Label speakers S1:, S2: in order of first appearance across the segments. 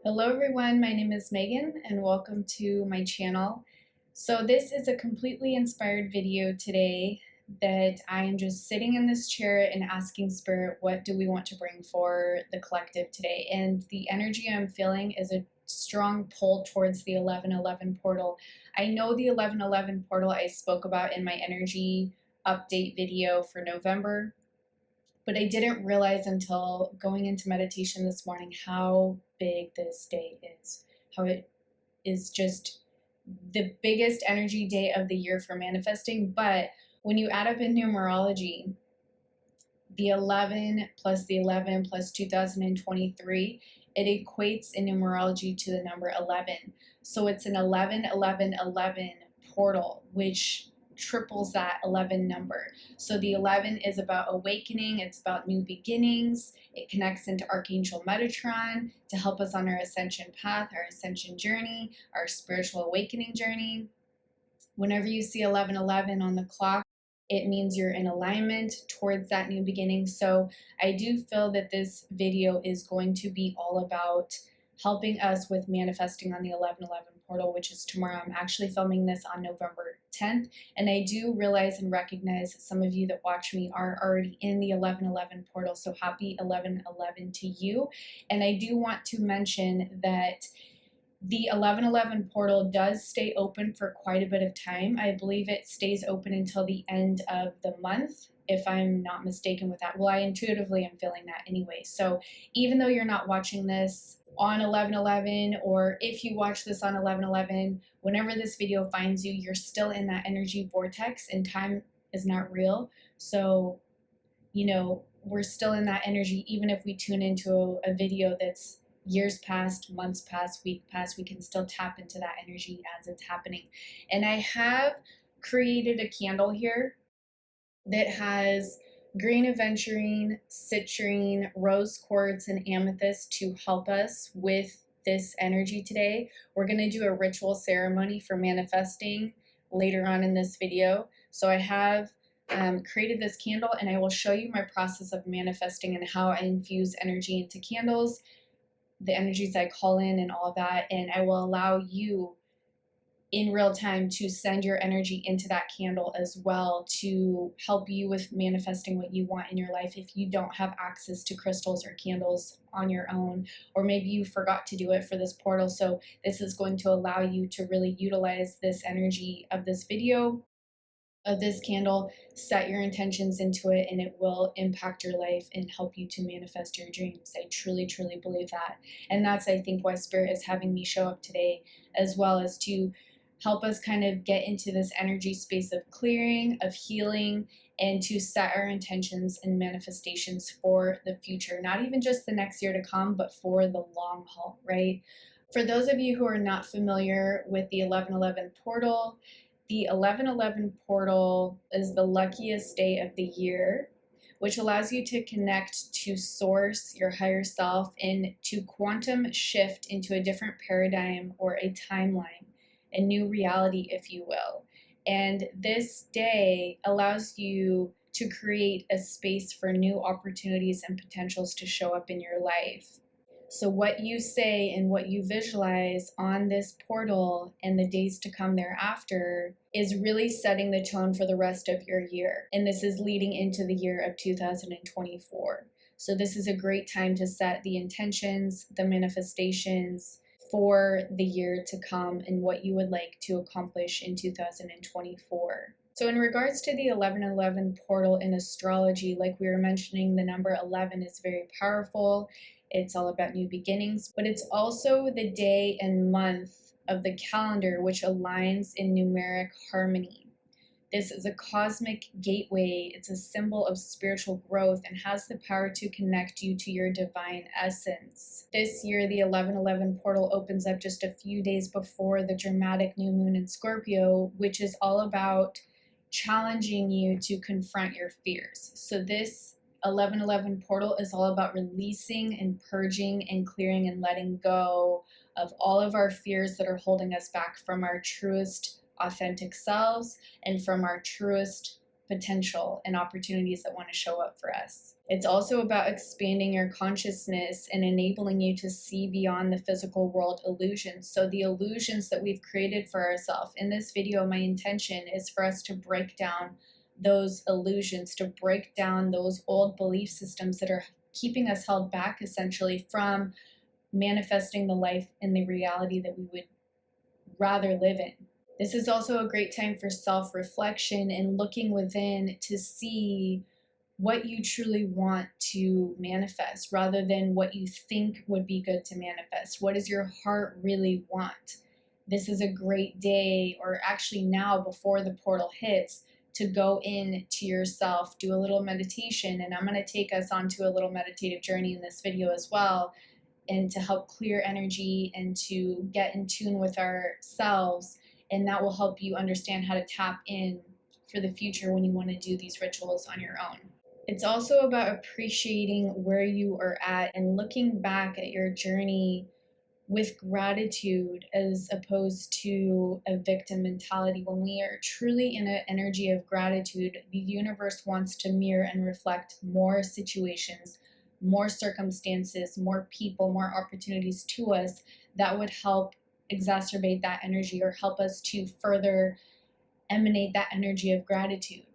S1: Hello everyone, my name is Megan and welcome to my channel. So this is a completely inspired video today that I am just sitting in this chair and asking Spirit, what do we want to bring for the collective today? And the energy I'm feeling is a strong pull towards the 1111 portal. I know the 1111 portal I spoke about in my energy update video for November, but I didn't realize until going into meditation this morning how big this day is, how it is just the biggest energy day of the year for manifesting. But when you add up in numerology, the 11 plus the 11 plus 2023, it equates in numerology to the number 11. So it's an 11, 11, 11 portal, which triples that 11 number. So the 11 is about awakening, it's about new beginnings. It connects into Archangel Metatron to help us on our ascension path, our ascension journey, our spiritual awakening journey. Whenever you see 1111 on the clock, it means you're in alignment towards that new beginning. So I do feel that this video is going to be all about helping us with manifesting on the 1111 portal, which is tomorrow. I'm actually filming this on November 10th, and I do realize and recognize that some of you that watch me are already in the 1111 portal, so happy 1111 to you. And I do want to mention that the 1111 portal does stay open for quite a bit of time. I believe it stays open until the end of the month, if I'm not mistaken with that. Well, I intuitively am feeling that anyway. So even though you're not watching this on 1111, or if you watch this on 1111, whenever this video finds you, you're still in that energy vortex and time is not real. So, we're still in that energy. Even if we tune into a video that's years past, months past, week past, we can still tap into that energy as it's happening. And I have created a candle here that has green aventurine, citrine, rose quartz, and amethyst to help us with this energy today. We're going to do a ritual ceremony for manifesting later on in this video. So I have created this candle, and I will show you my process of manifesting and how I infuse energy into candles, the energies I call in and all that, and I will allow you in real time to send your energy into that candle as well to help you with manifesting what you want in your life if you don't have access to crystals or candles on your own, or maybe you forgot to do it for this portal. So this is going to allow you to really utilize this energy of this video, of this candle, set your intentions into it, and it will impact your life and help you to manifest your dreams. I truly, truly believe that. And that's, I think, why Spirit is having me show up today, as well as to help us kind of get into this energy space of clearing, of healing, and to set our intentions and manifestations for the future, not even just the next year to come, but for the long haul, right? For those of you who are not familiar with the 1111 portal, the 1111 portal is the luckiest day of the year, which allows you to connect to source, your higher self, and to quantum shift into a different paradigm or a timeline, a new reality, if you will. And this day allows you to create a space for new opportunities and potentials to show up in your life. So what you say and what you visualize on this portal and the days to come thereafter is really setting the tone for the rest of your year. And this is leading into the year of 2024. So this is a great time to set the intentions, the manifestations for the year to come and what you would like to accomplish in 2024. So in regards to the 1111 portal in astrology, like we were mentioning, the number 11 is very powerful. It's all about new beginnings, but it's also the day and month of the calendar which aligns in numeric harmony. This is a cosmic gateway. It's a symbol of spiritual growth and has the power to connect you to your divine essence. This year, the 1111 portal opens up just a few days before the dramatic new moon in Scorpio, which is all about challenging you to confront your fears. So this 1111 portal is all about releasing and purging and clearing and letting go of all of our fears that are holding us back from our truest authentic selves and from our truest potential and opportunities that want to show up for us. It's also about expanding your consciousness and enabling you to see beyond the physical world illusions. So the illusions that we've created for ourselves. In this video, my intention is for us to break down those illusions, to break down those old belief systems that are keeping us held back essentially from manifesting the life and the reality that we would rather live in. This is also a great time for self-reflection and looking within to see what you truly want to manifest rather than what you think would be good to manifest. What does your heart really want? This is a great day, or actually now before the portal hits, to go in to yourself, do a little meditation, and I'm going to take us onto a little meditative journey in this video as well, and to help clear energy and to get in tune with ourselves, and that will help you understand how to tap in for the future when you want to do these rituals on your own. It's also about appreciating where you are at and looking back at your journey with gratitude as opposed to a victim mentality. When we are truly in an energy of gratitude, the universe wants to mirror and reflect more situations, more circumstances, more people, more opportunities to us that would help exacerbate that energy or help us to further emanate that energy of gratitude.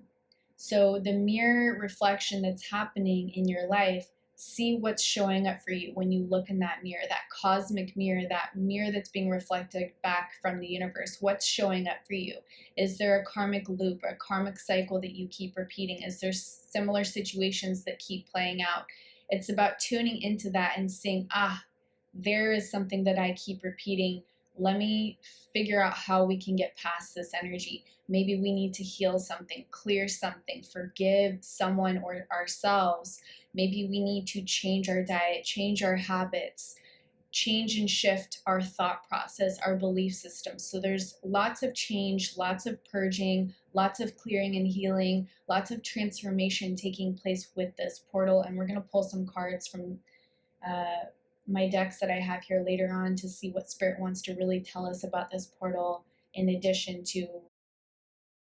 S1: So the mirror reflection that's happening in your life, see what's showing up for you when you look in that mirror, that cosmic mirror, that mirror that's being reflected back from the universe. What's showing up for you? Is there a karmic loop, a karmic cycle that you keep repeating? Is there similar situations that keep playing out? It's about tuning into that and saying, there is something that I keep repeating. Let me figure out how we can get past this energy. Maybe we need to heal something, clear something, forgive someone or ourselves. Maybe we need to change our diet, change our habits, change and shift our thought process, our belief system. So there's lots of change, lots of purging, lots of clearing and healing, lots of transformation taking place with this portal. And we're going to pull some cards from my decks that I have here later on to see what Spirit wants to really tell us about this portal in addition to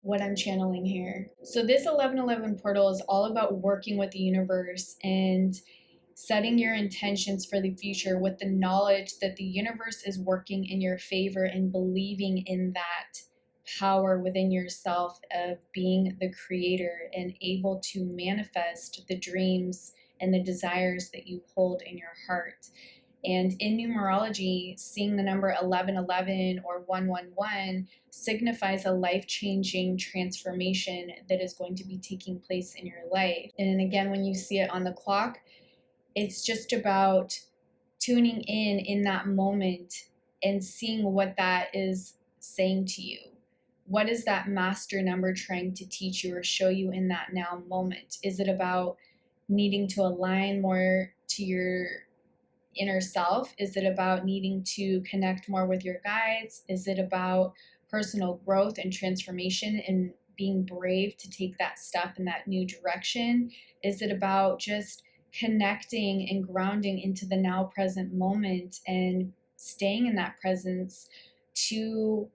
S1: what I'm channeling here. So this 1111 portal is all about working with the universe and setting your intentions for the future with the knowledge that the universe is working in your favor and believing in that power within yourself of being the creator and able to manifest the dreams and the desires that you hold in your heart. And in numerology, seeing the number 1111 or 111 signifies a life-changing transformation that is going to be taking place in your life. And again, when you see it on the clock, it's just about tuning in that moment and seeing what that is saying to you. What is that master number trying to teach you or show you in that now moment? Is it about needing to align more to your inner self? Is it about needing to connect more with your guides? Is it about personal growth and transformation and being brave to take that step in that new direction? Is it about just connecting and grounding into the now present moment and staying in that presence to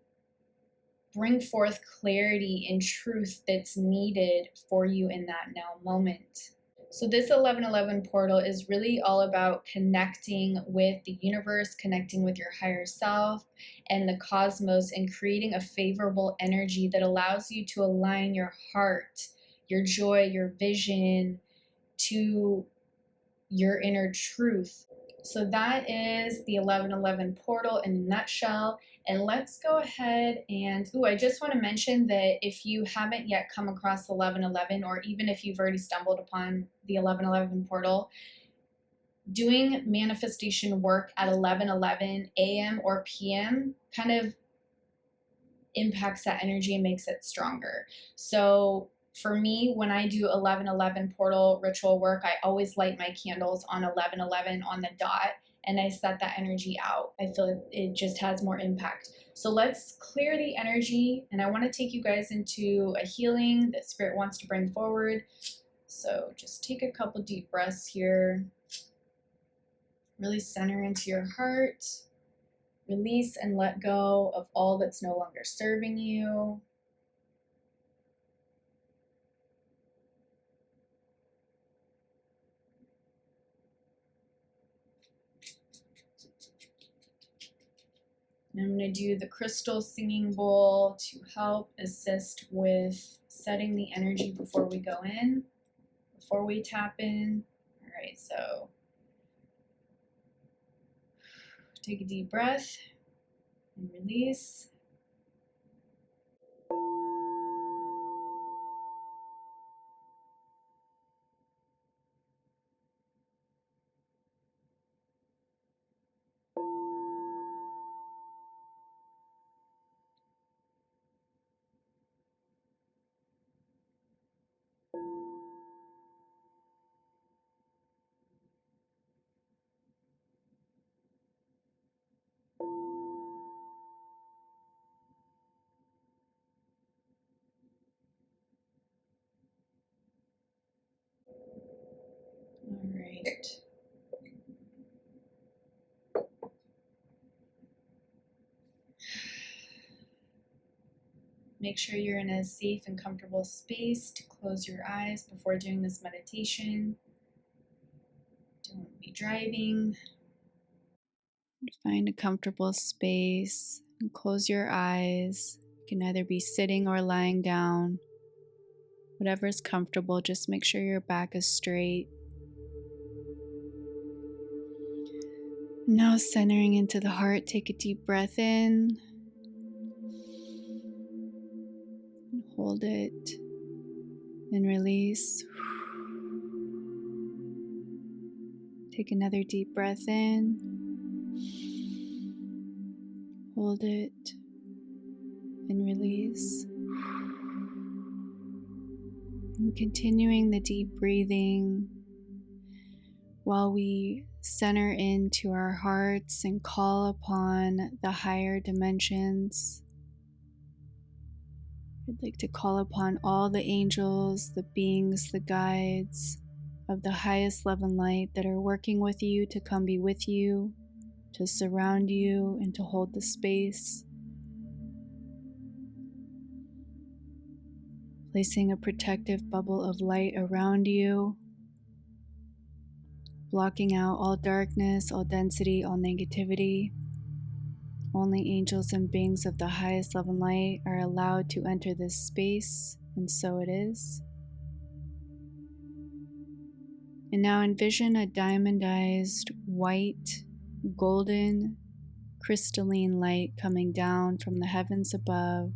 S1: bring forth clarity and truth that's needed for you in that now moment? So this 1111 portal is really all about connecting with the universe, connecting with your higher self and the cosmos, and creating a favorable energy that allows you to align your heart, your joy, your vision to your inner truth. So that is the 1111 portal in a nutshell. And let's go ahead and, I just want to mention that if you haven't yet come across 1111, or even if you've already stumbled upon the 1111 portal, doing manifestation work at 11:11 a.m. or p.m. kind of impacts that energy and makes it stronger. So for me, when I do 11:11 portal ritual work, I always light my candles on 11:11 on the dot, and I set that energy out. I feel it just has more impact. So let's clear the energy, and I want to take you guys into a healing that Spirit wants to bring forward. So just take a couple deep breaths here. Really center into your heart. Release and let go of all that's no longer serving you. And I'm going to do the crystal singing bowl to help assist with setting the energy before we go in, before we tap in. All right, so take a deep breath and release. All right. Make sure you're in a safe and comfortable space to close your eyes before doing this meditation. Don't be driving. Find a comfortable space and close your eyes. You can either be sitting or lying down. Whatever is comfortable, just make sure your back is straight. Now centering into the heart, take a deep breath in. Hold it and release. Take another deep breath in. Hold it and release. And continuing the deep breathing while we center into our hearts and call upon the higher dimensions. I'd like to call upon all the angels, the beings, the guides of the highest love and light that are working with you to come be with you, to surround you, and to hold the space. Placing a protective bubble of light around you, blocking out all darkness, all density, all negativity. Only angels and beings of the highest love and light are allowed to enter this space, and so it is. And now envision a diamondized, white, golden, crystalline light coming down from the heavens above,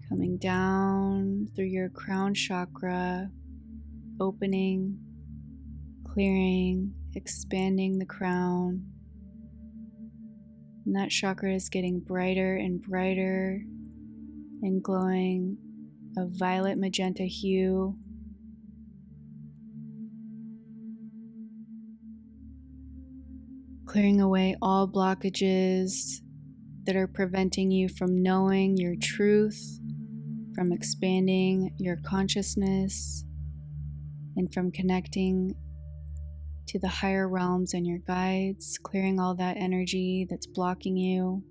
S1: coming down through your crown chakra, opening, clearing, expanding the crown. And that chakra is getting brighter and brighter and glowing a violet magenta hue. Clearing away all blockages that are preventing you from knowing your truth, from expanding your consciousness, and from connecting to the higher realms and your guides, clearing all that energy that's blocking you,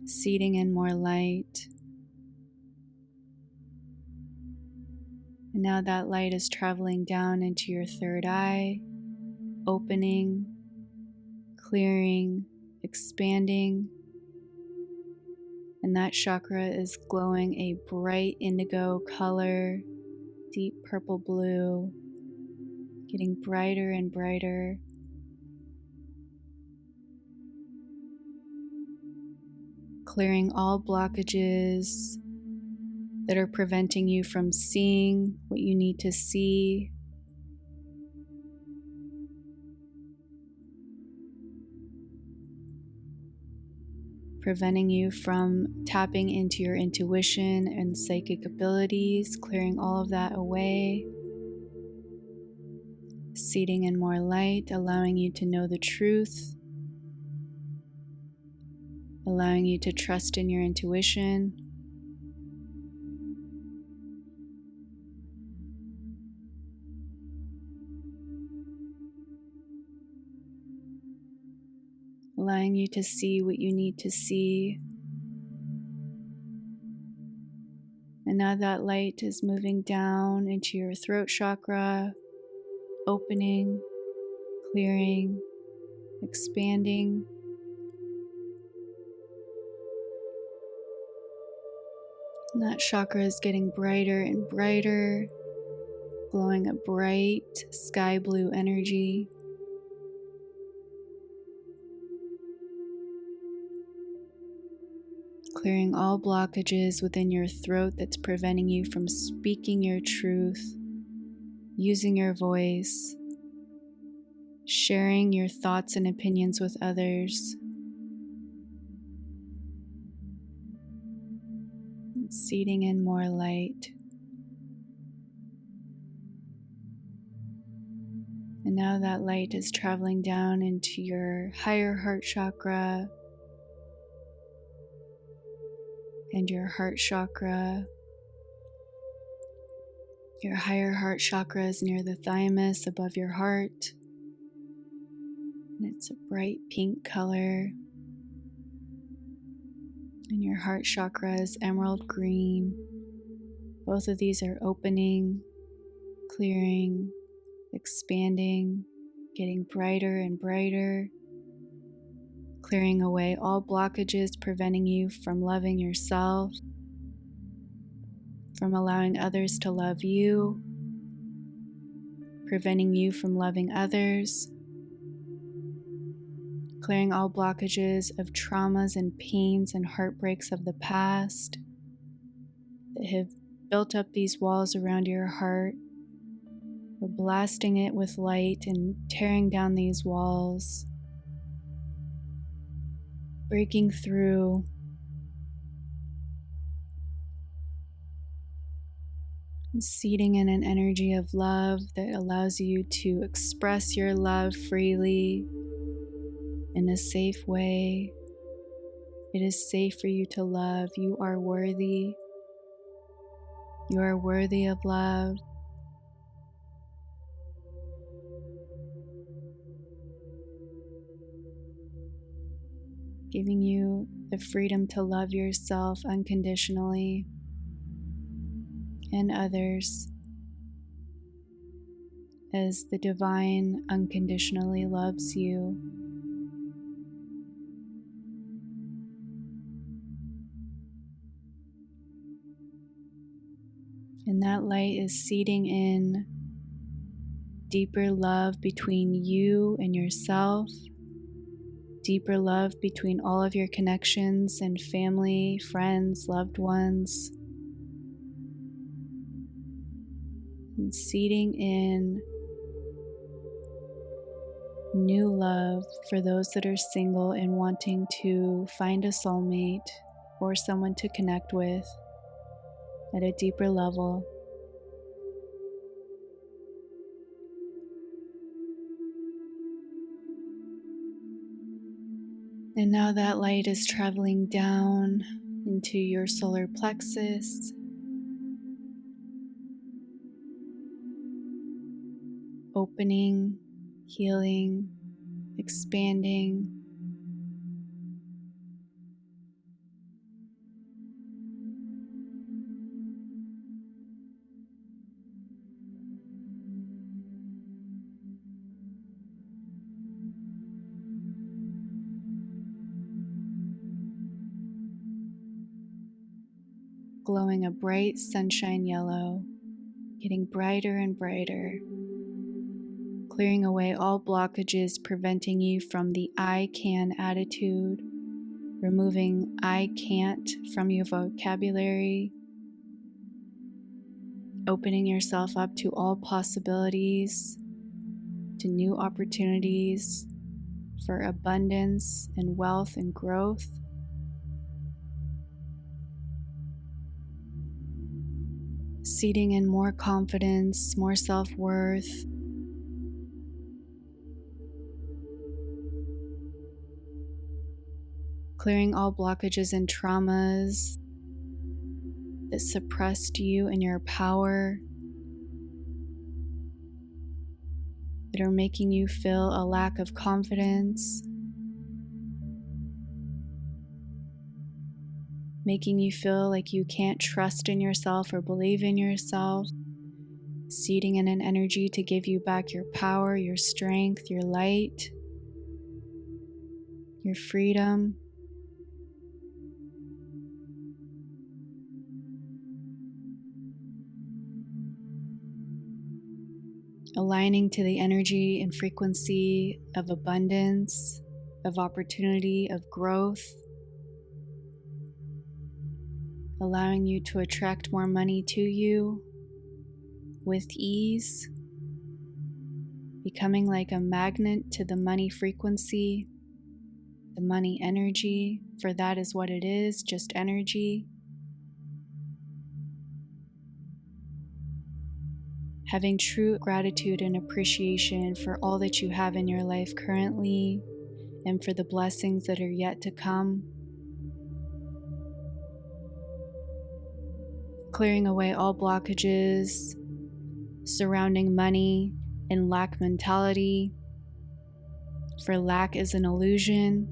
S1: seeding in more light. And now that light is traveling down into your third eye, opening, clearing, expanding. And that chakra is glowing a bright indigo color, deep purple blue, getting brighter and brighter. Clearing all blockages that are preventing you from seeing what you need to see. Preventing you from tapping into your intuition and psychic abilities, clearing all of that away. Seeding in more light, allowing you to know the truth, allowing you to trust in your intuition. Allowing you to see what you need to see. And now that light is moving down into your throat chakra, opening, clearing, expanding. And that chakra is getting brighter and brighter, glowing a bright sky blue energy. Clearing all blockages within your throat that's preventing you from speaking your truth, using your voice, sharing your thoughts and opinions with others, and seeding in more light. And now that light is traveling down into your higher heart chakra and your heart chakra. Your higher heart chakra is near the thymus above your heart. And it's a bright pink color. And your heart chakra is emerald green. Both of these are opening, clearing, expanding, getting brighter and brighter, clearing away all blockages preventing you from loving yourself, from allowing others to love you, preventing you from loving others, clearing all blockages of traumas and pains and heartbreaks of the past that have built up these walls around your heart. We're blasting it with light and tearing down these walls, breaking through, and seeding in an energy of love that allows you to express your love freely in a safe way. It is safe for you to love. You are worthy. You are worthy of love. Giving you the freedom to love yourself unconditionally and others as the divine unconditionally loves you. And that light is seeding in deeper love between you and yourself, deeper love between all of your connections and family, friends, loved ones, and seeding in new love for those that are single and wanting to find a soulmate or someone to connect with at a deeper level. And now that light is traveling down into your solar plexus, opening, healing, expanding. Glowing a bright sunshine yellow, getting brighter and brighter, clearing away all blockages preventing you from the I can attitude, removing I can't from your vocabulary, opening yourself up to all possibilities, to new opportunities for abundance and wealth and growth. Seeding in more confidence, more self-worth, clearing all blockages and traumas that suppressed you and your power, that are making you feel a lack of confidence, making you feel like you can't trust in yourself or believe in yourself, seeding in an energy to give you back your power, your strength, your light, your freedom. Aligning to the energy and frequency of abundance, of opportunity, of growth. Allowing you to attract more money to you with ease. Becoming like a magnet to the money frequency, the money energy, for that is what it is, just energy. Having true gratitude and appreciation for all that you have in your life currently and for the blessings that are yet to come. Clearing away all blockages surrounding money and lack mentality. For lack is an illusion.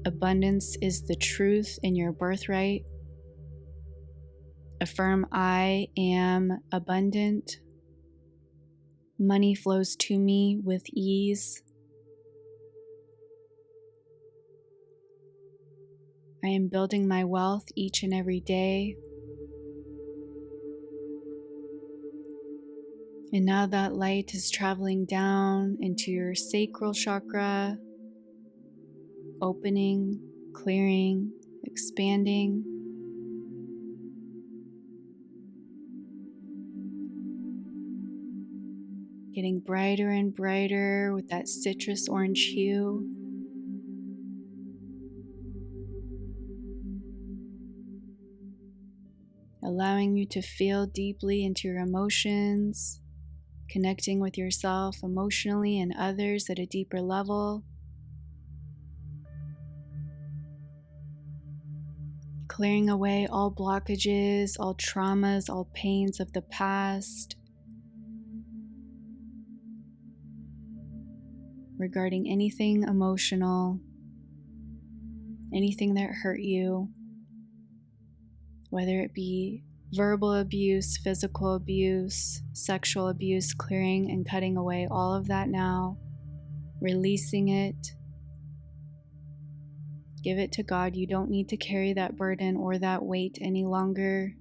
S1: Abundance is the truth in your birthright. Affirm, I am abundant. Money flows to me with ease. I am building my wealth each and every day. And now that light is traveling down into your sacral chakra, opening, clearing, expanding. Getting brighter and brighter with that citrus orange hue. Allowing you to feel deeply into your emotions, connecting with yourself emotionally and others at a deeper level. Clearing away all blockages, all traumas, all pains of the past. Regarding anything emotional, anything that hurt you, whether it be verbal abuse, physical abuse, sexual abuse, clearing and cutting away all of that now, releasing it. Give it to God. You don't need to carry that burden or that weight any longer.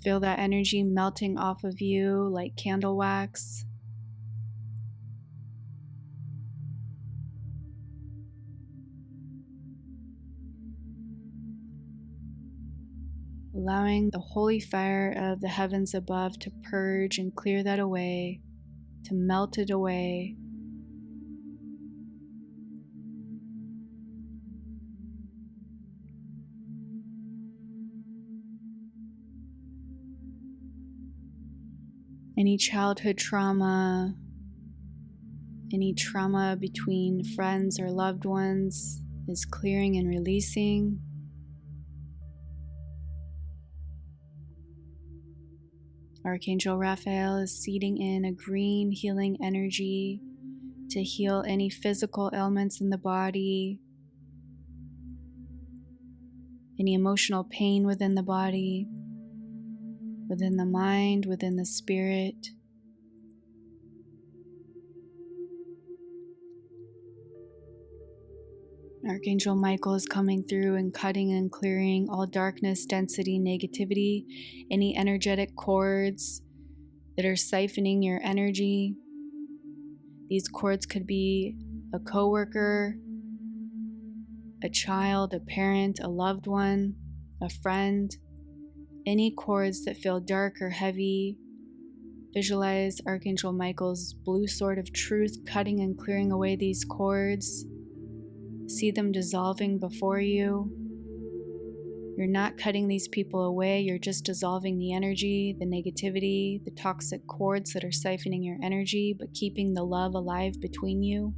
S1: Feel that energy melting off of you like candle wax. Allowing the holy fire of the heavens above to purge and clear that away, to melt it away. Any childhood trauma, any trauma between friends or loved ones is clearing and releasing. Archangel Raphael is seeding in a green healing energy to heal any physical ailments in the body, any emotional pain within the body, within the mind, within the spirit. Archangel Michael is coming through and cutting and clearing all darkness, density, negativity, any energetic cords that are siphoning your energy. These cords could be a coworker, a child, a parent, a loved one, a friend. Any cords that feel dark or heavy, visualize Archangel Michael's blue sword of truth cutting and clearing away these cords. See them dissolving before you. You're not cutting these people away, you're just dissolving the energy, the negativity, the toxic cords that are siphoning your energy, but keeping the love alive between you.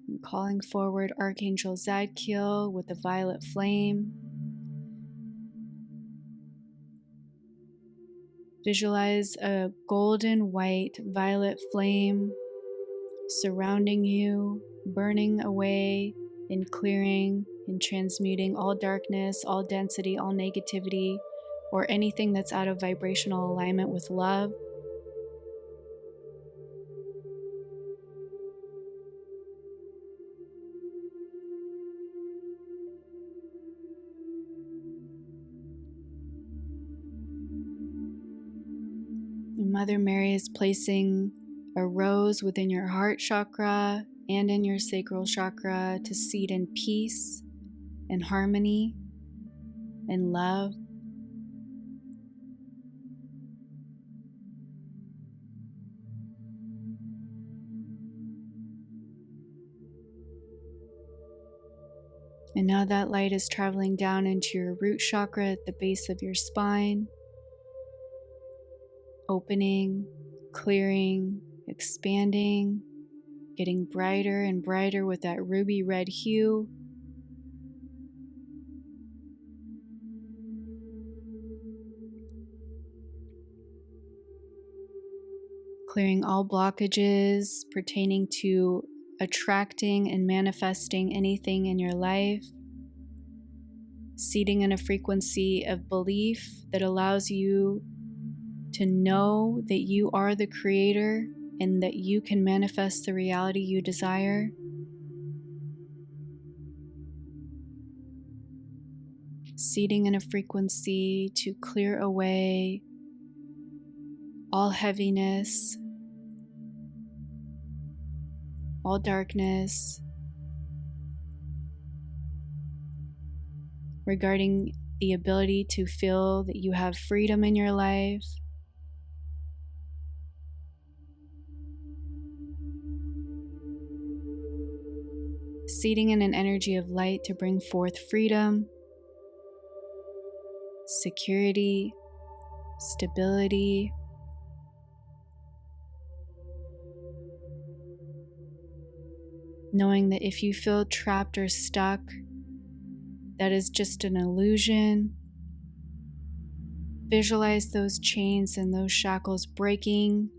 S1: I'm calling forward Archangel Zadkiel with the violet flame. Visualize a golden white violet flame surrounding you, burning away and clearing and transmuting all darkness, all density, all negativity, or anything that's out of vibrational alignment with love. And Mother Mary is placing a rose within your heart chakra and in your sacral chakra to seed in peace and harmony and love. And now that light is traveling down into your root chakra at the base of your spine, opening, clearing, expanding, getting brighter and brighter with that ruby red hue. Clearing all blockages pertaining to attracting and manifesting anything in your life. Seating in a frequency of belief that allows you to know that you are the creator and that you can manifest the reality you desire. Seating in a frequency to clear away all heaviness, all darkness, regarding the ability to feel that you have freedom in your life. Seating in an energy of light to bring forth freedom, security, stability. Knowing that if you feel trapped or stuck, that is just an illusion. Visualize those chains and those shackles breaking,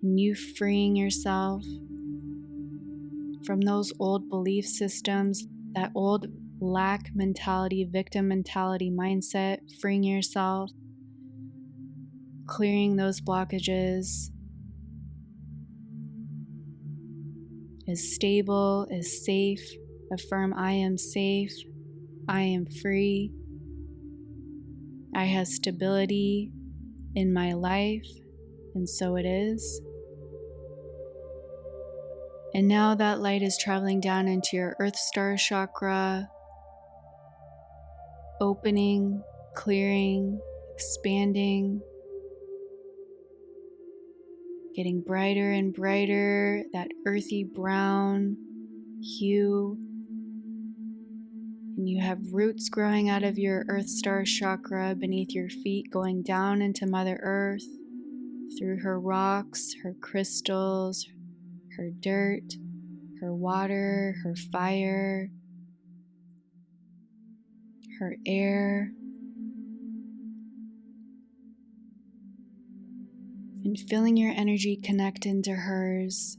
S1: and you freeing yourself from those old belief systems, that old lack mentality, victim mentality mindset, freeing yourself, clearing those blockages. Is stable, is safe. Affirm, I am safe, I am free, I have stability in my life, and so it is. And now that light is traveling down into your Earth Star chakra, opening, clearing, expanding, getting brighter and brighter, that earthy brown hue. And you have roots growing out of your Earth Star chakra beneath your feet, going down into Mother Earth, through her rocks, her crystals, her dirt, her water, her fire, her air, and feeling your energy connect into hers,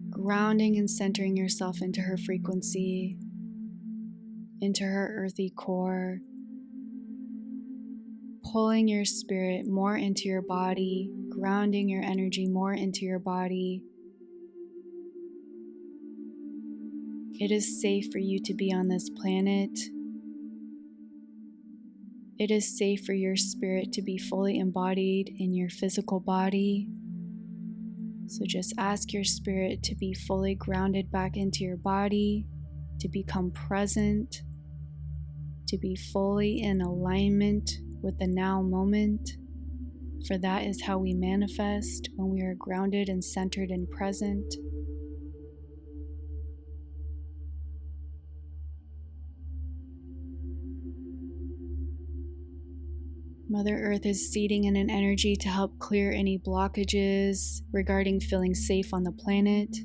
S1: grounding and centering yourself into her frequency, into her earthy core, pulling your spirit more into your body, grounding your energy more into your body. It is safe for you to be on this planet. It is safe for your spirit to be fully embodied in your physical body. So just ask your spirit to be fully grounded back into your body, to become present, to be fully in alignment with the now moment. For that is how we manifest, when we are grounded and centered and present. Mother Earth is seeding in an energy to help clear any blockages regarding feeling safe on the planet,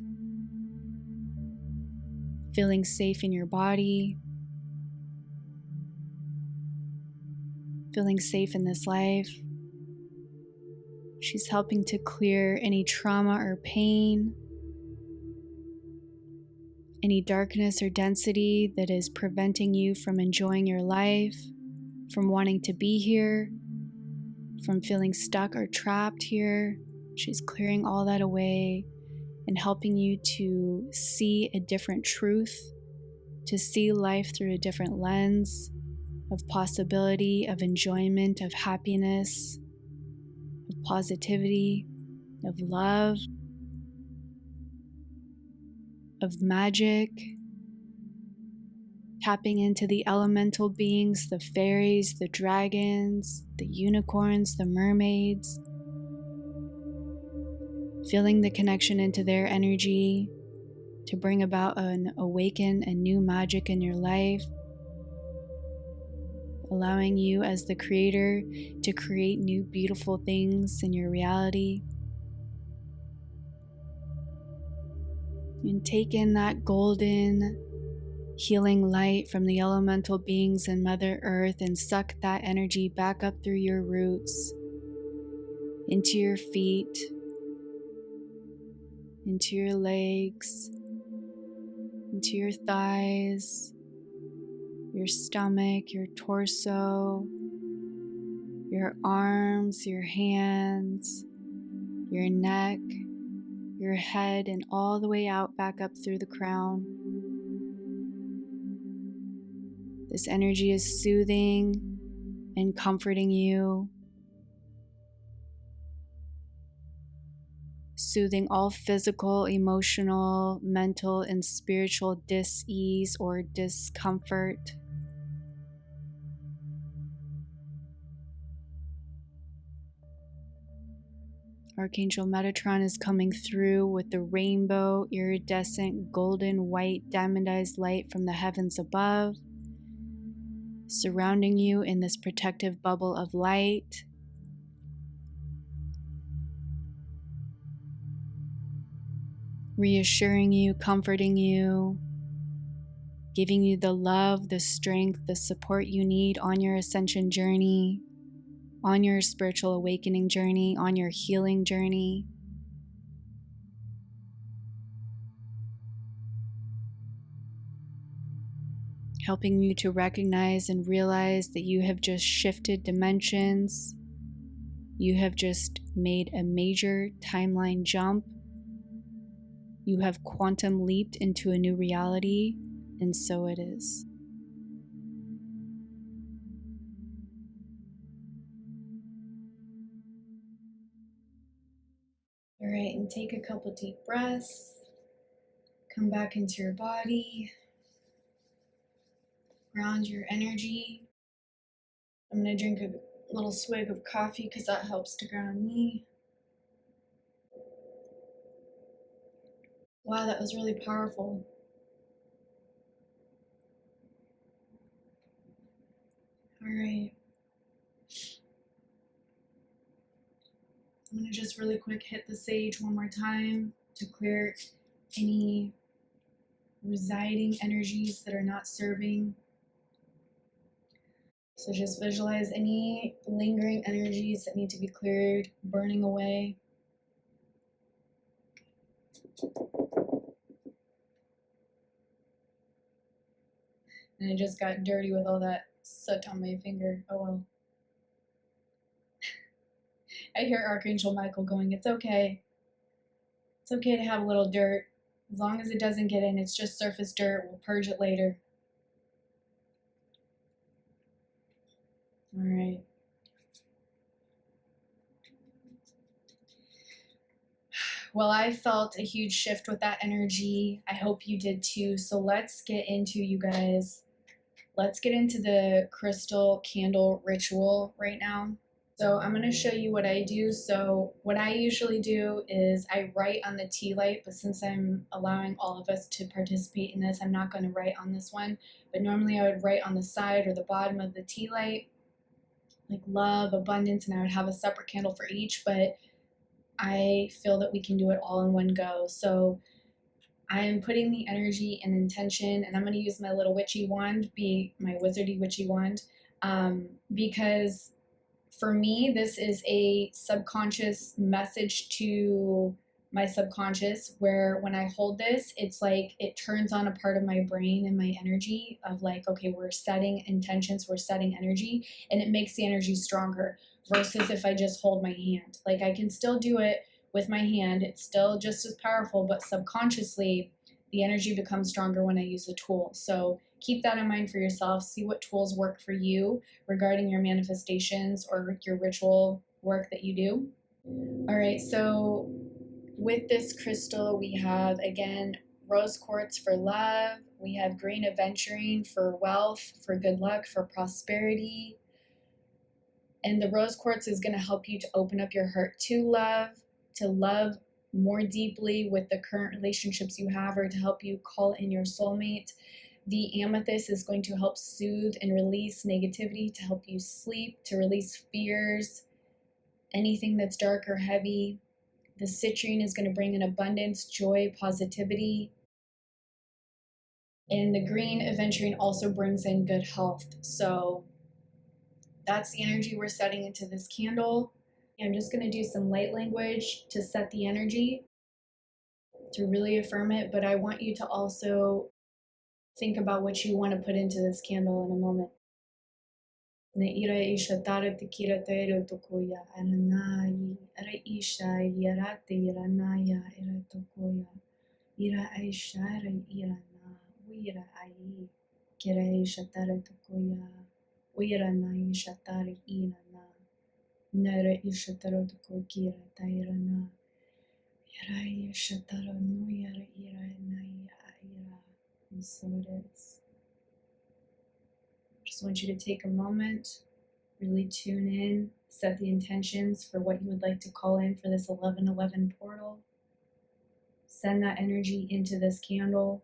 S1: feeling safe in your body, feeling safe in this life. She's helping to clear any trauma or pain, any darkness or density that is preventing you from enjoying your life, from wanting to be here, from feeling stuck or trapped here. She's clearing all that away and helping you to see a different truth, to see life through a different lens of possibility, of enjoyment, of happiness, of positivity, of love, of magic, tapping into the elemental beings, the fairies, the dragons, the unicorns, the mermaids, feeling the connection into their energy to bring about an awaken and new magic in your life, allowing you as the creator to create new beautiful things in your reality. And take in that golden healing light from the elemental beings and Mother Earth and suck that energy back up through your roots, into your feet, into your legs, into your thighs, your stomach, your torso, your arms, your hands, your neck, your head, and all the way out back up through the crown. This energy is soothing and comforting you, soothing all physical, emotional, mental, and spiritual dis-ease or discomfort. Archangel Metatron is coming through with the rainbow, iridescent, golden, white, diamondized light from the heavens above, surrounding you in this protective bubble of light. Reassuring you, comforting you, giving you the love, the strength, the support you need on your ascension journey, on your spiritual awakening journey, on your healing journey. Helping you to recognize and realize that you have just shifted dimensions. You have just made a major timeline jump. You have quantum leaped into a new reality, and so it is. All right, and take a couple deep breaths. Come back into your body. Ground your energy. I'm going to drink a little swig of coffee because that helps to ground me. Wow, that was really powerful. All right. I'm going to just really quick hit the sage one more time to clear any residing energies that are not serving. So just visualize any lingering energies that need to be cleared, burning away. And I just got dirty with all that soot on my finger. Oh well. I hear Archangel Michael going, it's okay. It's okay to have a little dirt. As long as it doesn't get in, it's just surface dirt. We'll purge it later. All right. Well, I felt a huge shift with that energy. I hope you did too. So let's get into, you guys, let's get into the crystal candle ritual right now. So I'm going to show you what I do. So what I usually do is I write on the tea light, but since I'm allowing all of us to participate in this, I'm not going to write on this one. But normally I would write on the side or the bottom of the tea light, like love, abundance, and I would have a separate candle for each, but I feel that we can do it all in one go. So I am putting the energy and intention, and I'm going to use my little witchy wand, my wizardy witchy wand, because for me, this is a subconscious message to my subconscious, where when I hold this, it's like it turns on a part of my brain and my energy of like, okay, we're setting intentions, we're setting energy, and it makes the energy stronger versus if I just hold my hand. Like I can still do it with my hand, it's still just as powerful, but subconsciously the energy becomes stronger when I use the tool. So keep that in mind for yourself. See what tools work for you regarding your manifestations or your ritual work that you do. All right, so with this crystal, we have again rose quartz for love, we have green aventurine for wealth, for good luck, for prosperity. And the rose quartz is going to help you to open up your heart to love more deeply with the current relationships you have, or to help you call in your soulmate. The amethyst is going to help soothe and release negativity, to help you sleep, to release fears, anything that's dark or heavy. The citrine is going to bring in abundance, joy, positivity. And the green aventurine also brings in good health. So that's the energy we're setting into this candle. I'm just going to do some light language to set the energy, to really affirm it, but I want you to also think about what you want to put into this candle in a moment. Neira isha tarate kira tero tokoya ananayi ara isha yarate iranaya era tokoya ira aisha ara irana uira ai kira isha tare tokoya uira na isha tare irana nara isha taro toko kira tairana ira isha taro no yara ira na ira. And so it is. Just want you to take a moment, really tune in, set the intentions for what you would like to call in for this 1111 portal. Send that energy into this candle.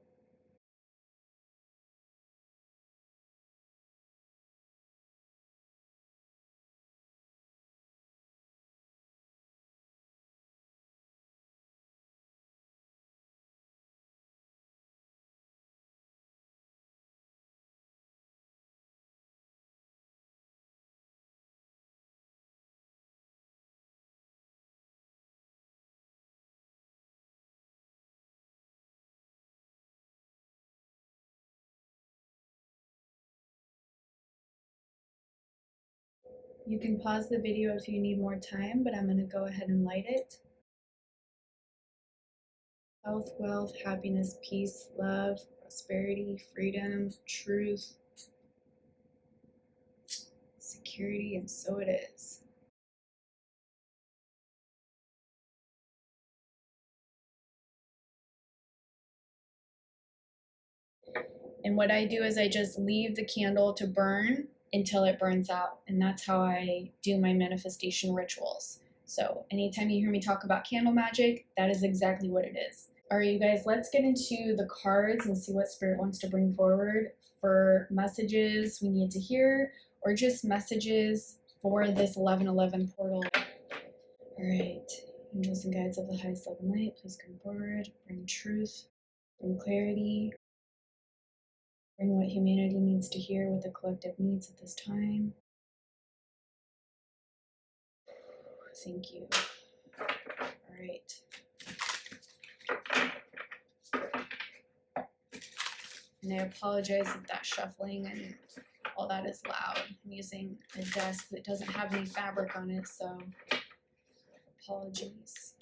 S1: You can pause the video if you need more time, but I'm going to go ahead and light it. Health, wealth, happiness, peace, love, prosperity, freedom, truth, security, and so it is. And what I do is I just leave the candle to burn until it burns out. And that's how I do my manifestation rituals. So anytime you hear me talk about candle magic, that is exactly what it is. All right, you guys, let's get into the cards and see what Spirit wants to bring forward for messages we need to hear, or just messages for this 1111 portal. All right, angels and guides of the highest love and light, please come forward, bring truth, bring clarity, bring what humanity needs to hear, what the collective needs at this time. Thank you. All right. And I apologize if that shuffling and all that is loud. I'm using a desk that doesn't have any fabric on it, so apologies.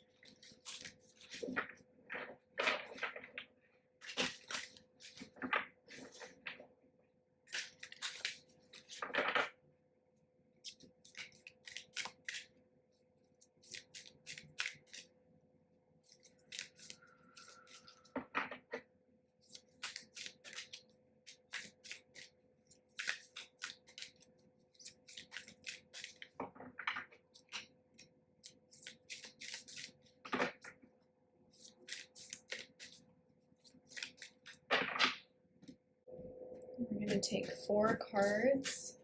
S1: We're going to take 4 cards.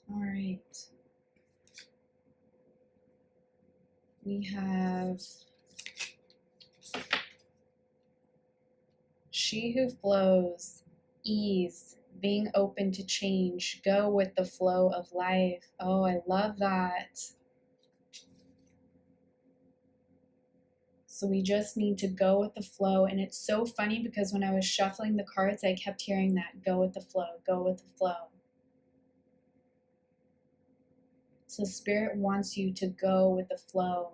S1: All right. We have She Who Flows, Ease, being open to change, go with the flow of life. Oh, I love that. So we just need to go with the flow. And it's so funny because when I was shuffling the cards, I kept hearing that, go with the flow, go with the flow. So Spirit wants you to go with the flow.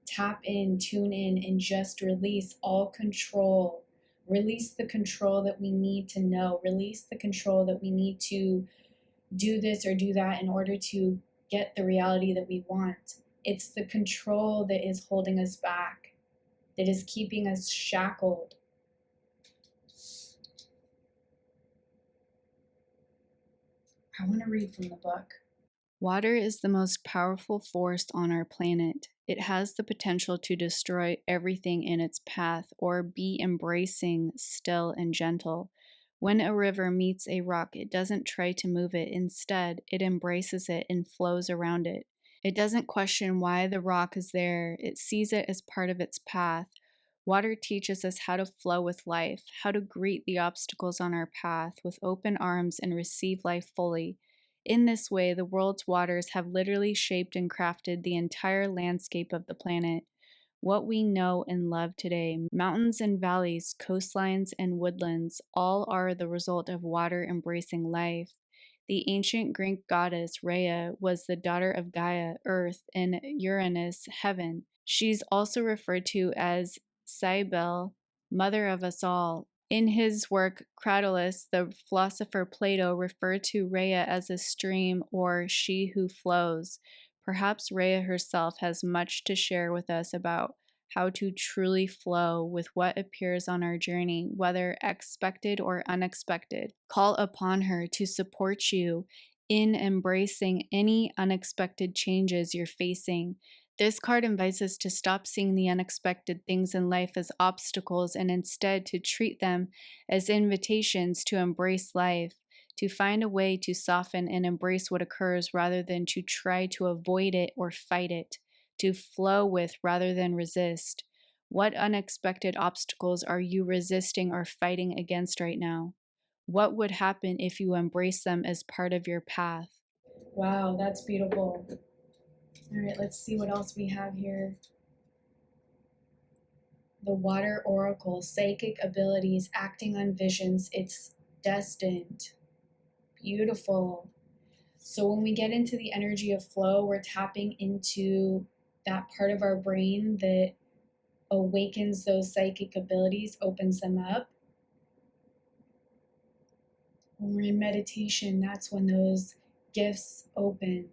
S1: Tap in, tune in, and just release all control. Release the control that we need to know. Release the control that we need to do this or do that in order to get the reality that we want. It's the control that is holding us back, that is keeping us shackled. I want to read from the book. Water is the most powerful force on our planet. It has the potential to destroy everything in its path or be embracing, still, and gentle. When a river meets a rock, it doesn't try to move it. Instead, it embraces it and flows around it. It doesn't question why the rock is there. It sees it as part of its path. Water teaches us how to flow with life, how to greet the obstacles on our path with open arms and receive life fully. In this way, the world's waters have literally shaped and crafted the entire landscape of the planet. What we know and love today, mountains and valleys, coastlines and woodlands, all are the result of water embracing life. The ancient Greek goddess Rhea was the daughter of Gaia, Earth, and Uranus, Heaven. She's also referred to as Cybele, mother of us all. In his work Cratylus, the philosopher Plato referred to Rhea as a stream or she who flows. Perhaps Rhea herself has much to share with us about how to truly flow with what appears on our journey, whether expected or unexpected. Call upon her to support you in embracing any unexpected changes you're facing. This card invites us to stop seeing the unexpected things in life as obstacles and instead to treat them as invitations to embrace life, to find a way to soften and embrace what occurs rather than to try to avoid it or fight it, to flow with rather than resist. What unexpected obstacles are you resisting or fighting against right now? What would happen if you embrace them as part of your path? Wow, that's beautiful. All right, let's see what else we have here. The Water Oracle, psychic abilities, acting on visions, it's destined. Beautiful. So when we get into the energy of flow, we're tapping into that part of our brain that awakens those psychic abilities, opens them up. When we're in meditation, that's when those gifts open.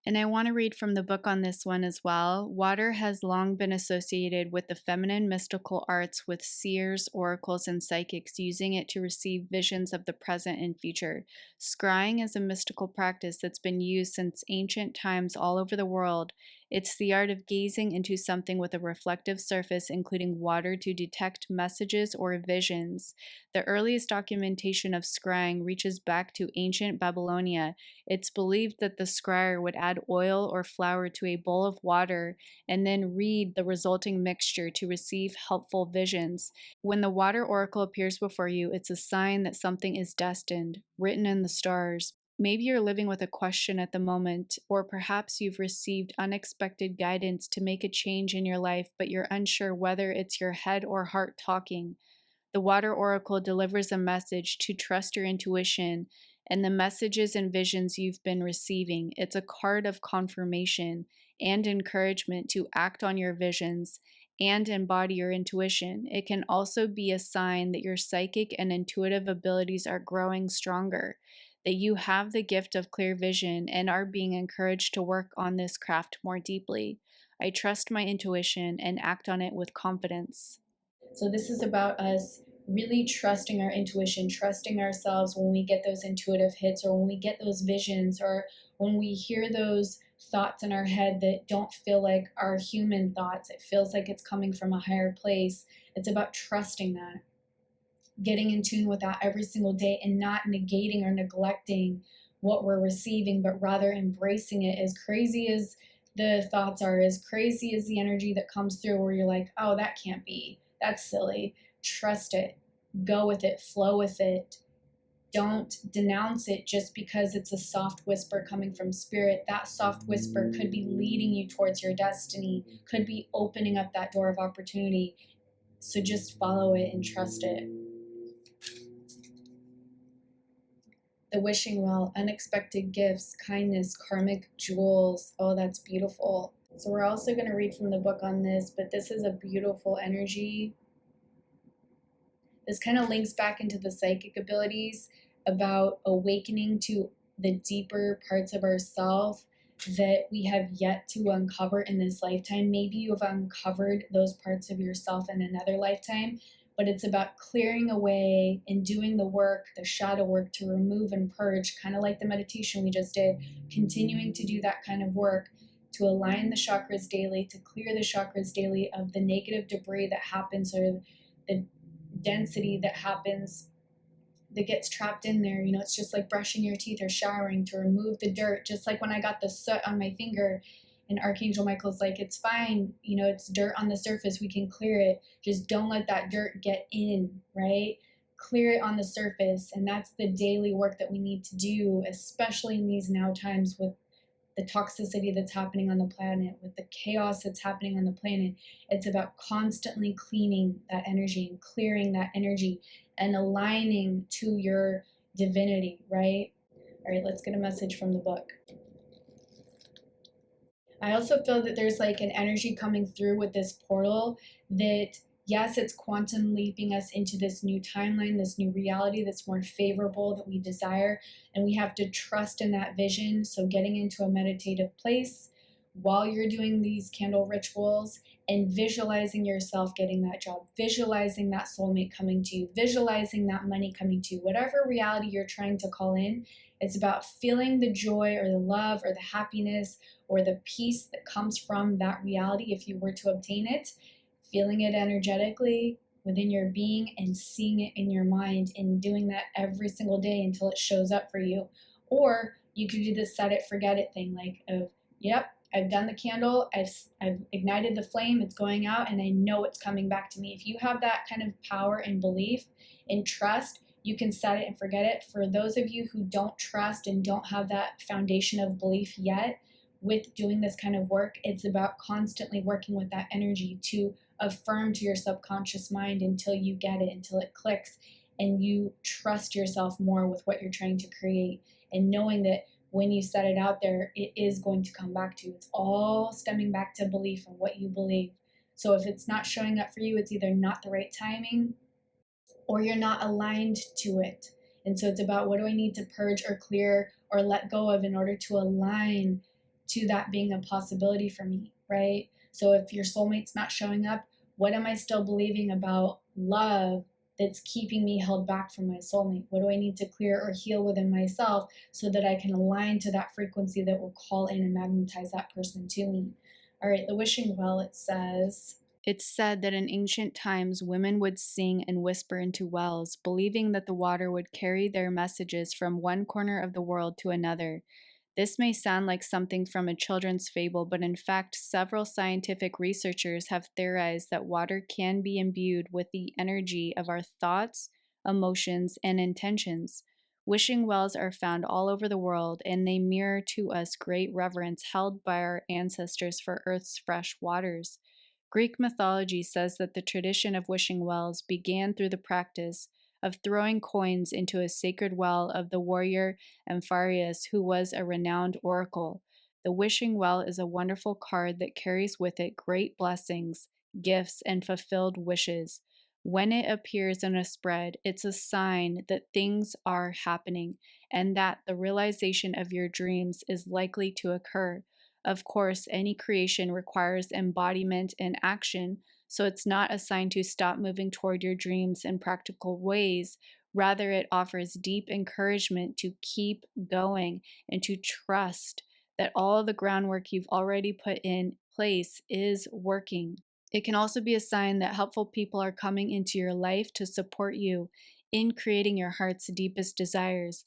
S1: And I want to read from the book on this one as well. Water has long been associated with the feminine mystical arts, with seers, oracles, and psychics using it to receive visions of the present and future. Scrying is a mystical practice that's been used since ancient times all over the world. It's the art of gazing into something with a reflective surface, including water, to detect messages or visions. The earliest documentation of scrying reaches back to ancient Babylonia. It's believed that the scryer would add oil or flour to a bowl of water and then read the resulting mixture to receive helpful visions. When the water oracle appears before you, it's a sign that something is destined, written in the stars. Maybe you're living with a question at the moment, or perhaps you've received unexpected guidance to make a change in your life, but you're unsure whether it's your head or heart talking. The water oracle delivers a message to trust your intuition and the messages and visions you've been receiving. It's a card of confirmation and encouragement to act on your visions and embody your intuition. It can also be a sign that your psychic and intuitive abilities are growing stronger, that you have the gift of clear vision and are being encouraged to work on this craft more deeply. I trust my intuition and act on it with confidence. So this is about us really trusting our intuition, trusting ourselves when we get those intuitive hits or when we get those visions or when we hear those thoughts in our head that don't feel like our human thoughts. It feels like it's coming from a higher place. It's about trusting that, getting in tune with that every single day and not negating or neglecting what we're receiving, but rather embracing it. As crazy as the thoughts are, as crazy as the energy that comes through where you're like, oh, that can't be, that's silly. Trust it, go with it, flow with it. Don't denounce it just because it's a soft whisper coming from spirit. That soft whisper could be leading you towards your destiny, could be opening up that door of opportunity. So just follow it and trust it. The wishing well, unexpected gifts, kindness, karmic jewels. Oh, that's beautiful. So we're also going to read from the book on this, but this is a beautiful energy. This kind of links back into the psychic abilities about awakening to the deeper parts of ourself that we have yet to uncover in this lifetime. Maybe you have uncovered those parts of yourself in another lifetime, but it's about clearing away and doing the work, the shadow work, to remove and purge, kind of like the meditation we just did, continuing to do that kind of work to align the chakras daily, to clear the chakras daily of the negative debris that happens, or the density that happens, that gets trapped in there. You know, it's just like brushing your teeth or showering, to remove the dirt. Just like when I got the soot on my finger, and Archangel Michael's like, it's fine, you know, it's dirt on the surface, we can clear it. Just don't let that dirt get in, right? Clear it on the surface. And that's the daily work that we need to do, especially in these now times with the toxicity that's happening on the planet, with the chaos that's happening on the planet. It's about constantly cleaning that energy and clearing that energy and aligning to your divinity, right? All right, let's get a message from the book. I also feel that there's like an energy coming through with this portal that, yes, it's quantum leaping us into this new timeline, this new reality that's more favorable that we desire. And we have to trust in that vision. So, getting into a meditative place while you're doing these candle rituals and visualizing yourself getting that job, visualizing that soulmate coming to you, visualizing that money coming to you, whatever reality you're trying to call in. It's about feeling the joy or the love or the happiness or the peace that comes from that reality if you were to obtain it, feeling it energetically within your being and seeing it in your mind, and doing that every single day until it shows up for you. Or you could do the set it, forget it thing, like of, yep, I've done the candle, I've ignited the flame, it's going out, and I know it's coming back to me. If you have that kind of power and belief and trust, you can set it and forget it. For those of you who don't trust and don't have that foundation of belief yet, with doing this kind of work, it's about constantly working with that energy to affirm to your subconscious mind until you get it, until it clicks, and you trust yourself more with what you're trying to create, and knowing that when you set it out there, it is going to come back to you. It's all stemming back to belief and what you believe. So if it's not showing up for you, it's either not the right timing or you're not aligned to it. And so it's about, what do I need to purge or clear or let go of in order to align to that being a possibility for me, right? So if your soulmate's not showing up, what am I still believing about love that's keeping me held back from my soulmate? What do I need to clear or heal within myself so that I can align to that frequency that will call in and magnetize that person to me? All right, the wishing well, it says, it's said that in ancient times women would sing and whisper into wells, believing that the water would carry their messages from one corner of the world to another. This may sound like something from a children's fable, but in fact, several scientific researchers have theorized that water can be imbued with the energy of our thoughts, emotions, and intentions. Wishing wells are found all over the world, and they mirror to us great reverence held by our ancestors for Earth's fresh waters. Greek mythology says that the tradition of wishing wells began through the practice of throwing coins into a sacred well of the warrior Amphiaraus, who was a renowned oracle. The wishing well is a wonderful card that carries with it great blessings, gifts, and fulfilled wishes. When it appears in a spread, it's a sign that things are happening and that the realization of your dreams is likely to occur. Of course, any creation requires embodiment and action, so it's not a sign to stop moving toward your dreams in practical ways. Rather, it offers deep encouragement to keep going and to trust that all the groundwork you've already put in place is working. It can also be a sign that helpful people are coming into your life to support you in creating your heart's deepest desires.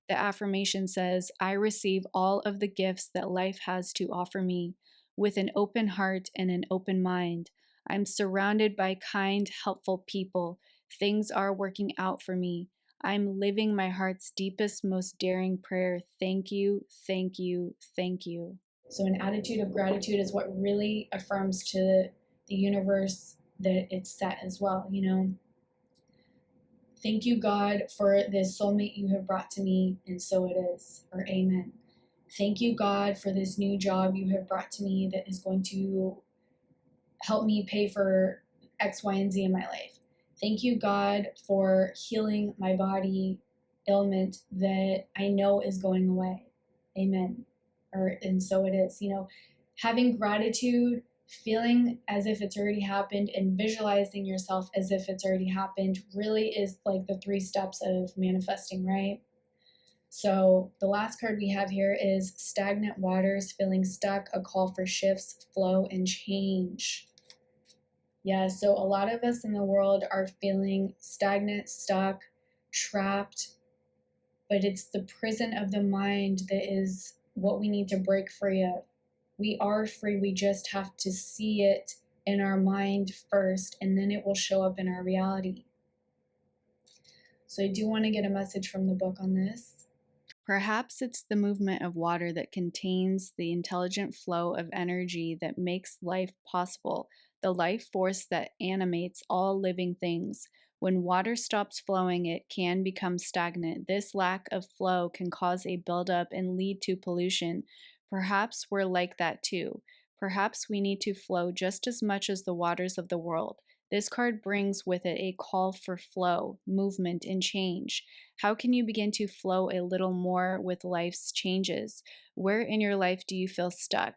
S1: The affirmation says, I receive all of the gifts that life has to offer me with an open heart and an open mind. I'm surrounded by kind, helpful people. Things are working out for me. I'm living my heart's deepest, most daring prayer. Thank you, thank you, thank you. So an attitude of gratitude is what really affirms to the universe that it's set as well, you know. Thank you, God, for this soulmate you have brought to me, and so it is, or amen. Thank you, God, for this new job you have brought to me that is going to help me pay for X, Y, and Z in my life. Thank you, God, for healing my body ailment that I know is going away. Amen. And so it is. You know, having gratitude, feeling as if it's already happened, and visualizing yourself as if it's already happened really is like the 3 steps of manifesting, right? So the last card we have here is Stagnant Waters, Feeling Stuck, a call for shifts, flow, and change. Yeah, so a lot of us in the world are feeling stagnant, stuck, trapped, but it's the prison of the mind that is what we need to break free of. We are free, we just have to see it in our mind first, and then it will show up in our reality. So I do want to get a message from the book on this. Perhaps it's the movement of water that contains the intelligent flow of energy that makes life possible, the life force that animates all living things. When water stops flowing, it can become stagnant. This lack of flow can cause a buildup and lead to pollution. Perhaps we're like that too. Perhaps we need to flow just as much as the waters of the world. This card brings with it a call for flow, movement, and change. How can you begin to flow a little more with life's changes? Where in your life do you feel stuck?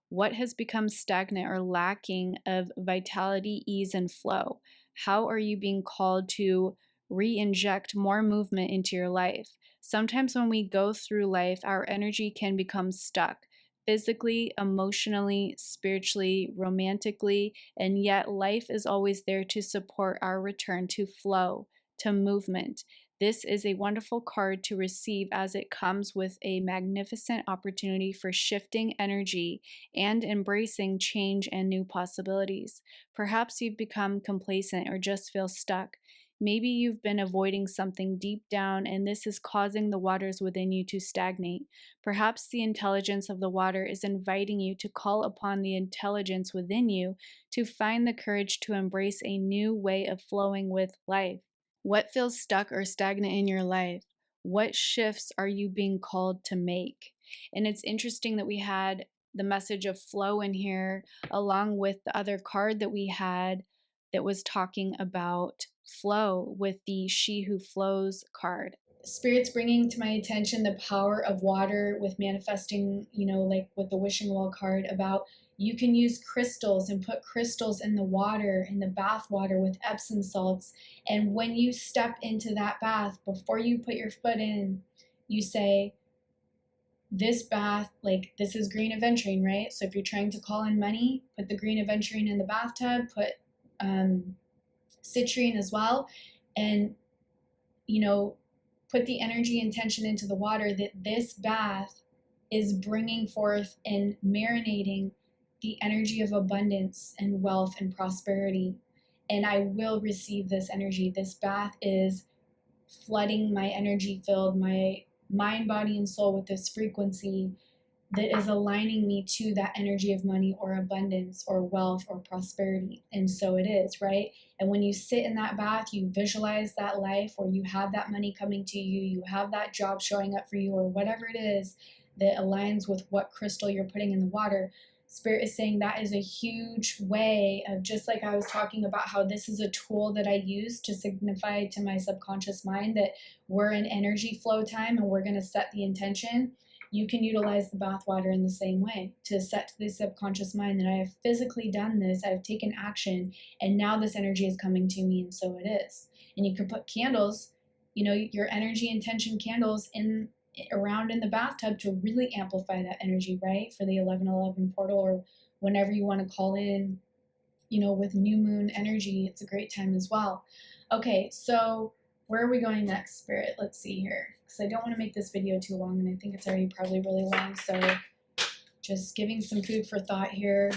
S1: What has become stagnant or lacking of vitality, ease, and flow? How are you being called to re inject more movement into your life? Sometimes when we go through life, our energy can become stuck physically, emotionally, spiritually, romantically, and yet life is always there to support our return to flow, to movement. This is a wonderful card to receive as it comes with a magnificent opportunity for shifting energy and embracing change and new possibilities. Perhaps you've become complacent or just feel stuck. Maybe you've been avoiding something deep down and this is causing the waters within you to stagnate. Perhaps the intelligence of the water is inviting you to call upon the intelligence within you to find the courage to embrace a new way of flowing with life. What feels stuck or stagnant in your life? What shifts are you being called to make? And it's interesting that we had the message of flow in here, along with the other card that we had that was talking about flow with the She Who Flows card. Spirit's bringing to my attention the power of water with manifesting, you know, like with the wishing well card about you can use crystals and put crystals in the water, in the bath water with Epsom salts. And when you step into that bath, before you put your foot in, you say, this bath, like this is green aventurine, right? So if you're trying to call in money, put the green aventurine in the bathtub, put citrine as well, and, you know, put the energy and tension into the water that this bath is bringing forth and marinating the energy of abundance and wealth and prosperity. And I will receive this energy. This bath is flooding my energy field, my mind, body, and soul with this frequency that is aligning me to that energy of money or abundance or wealth or prosperity. And so it is, right? And when you sit in that bath, you visualize that life, or you have that money coming to you, you have that job showing up for you, or whatever it is that aligns with what crystal you're putting in the water. Spirit is saying that is a huge way of, just like I was talking about how this is a tool that I use to signify to my subconscious mind that we're in energy flow time and we're going to set the intention. You can utilize the bath water in the same way to set to the subconscious mind that I have physically done this, I've taken action, and now this energy is coming to me, and so it is. And you can put candles, you know, your energy intention candles in around in the bathtub to really amplify that energy, right? For the 1111 portal, or whenever you want to call in, you know, with new moon energy, it's a great time as well. Okay, so where are we going next, Spirit? Let's see here, because I don't want to make this video too long, and I think it's already probably really long, so just giving some food for thought here.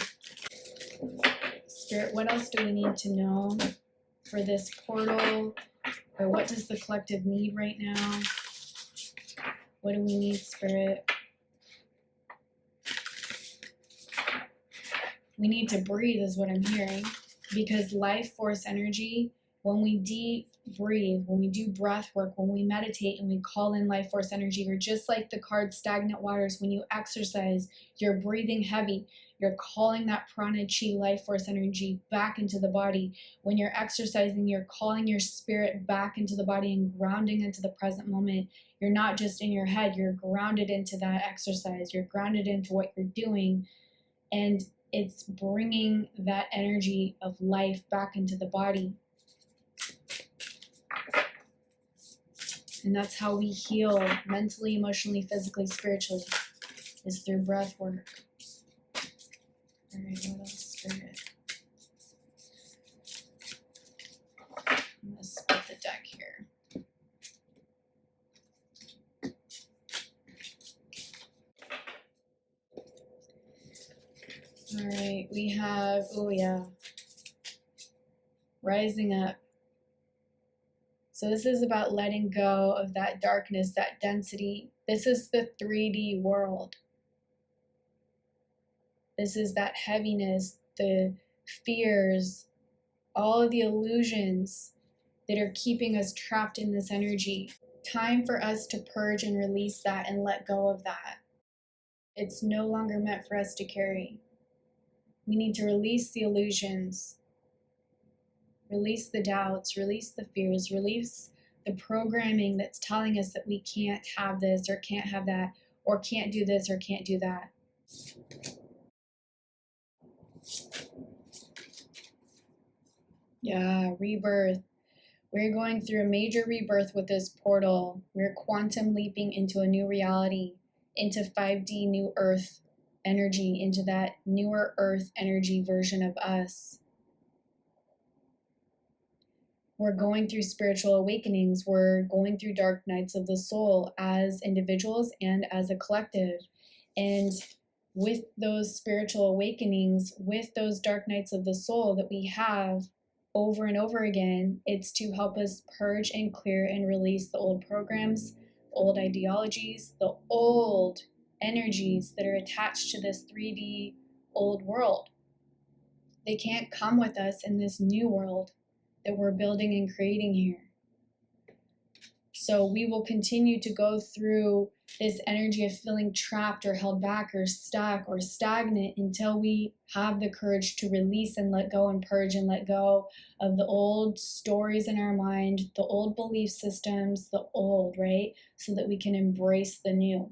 S1: Spirit, what else do we need to know for this portal Or what does the collective need right now? What do we need, Spirit? We need to breathe is what I'm hearing, because life force energy, when we deep breathe, when we do breath work, when we meditate and we call in life force energy, or just like the card stagnant waters, when you exercise, you're breathing heavy, you're calling that prana chi life force energy back into the body. When you're exercising, you're calling your spirit back into the body and grounding into the present moment. You're not just in your head, you're grounded into that exercise, you're grounded into what you're doing, and it's bringing that energy of life back into the body. And that's how we heal mentally, emotionally, physically, spiritually, is through breath work. All right, what else, Spirit? I'm going to split the deck here. All right, we have, oh yeah, rising up. So this is about letting go of that darkness, that density. This is the 3D world. This is that heaviness, the fears, all of the illusions that are keeping us trapped in this energy. Time for us to purge and release that and let go of that. It's no longer meant for us to carry. We need to release the illusions, release the doubts, release the fears, release the programming that's telling us that we can't have this or can't have that or can't do this or can't do that. Yeah, rebirth. We're going through a major rebirth with this portal. We're quantum leaping into a new reality, into 5D new earth energy, into that newer earth energy version of us. We're going through spiritual awakenings. We're going through dark nights of the soul as individuals and as a collective. And with those spiritual awakenings, with those dark nights of the soul that we have over and over again, it's to help us purge and clear and release the old programs, old ideologies, the old energies that are attached to this 3D old world. They can't come with us in this new world that we're building and creating here. So we will continue to go through this energy of feeling trapped or held back or stuck or stagnant until we have the courage to release and let go and purge and let go of the old stories in our mind, the old belief systems, the old, right? So that we can embrace the new.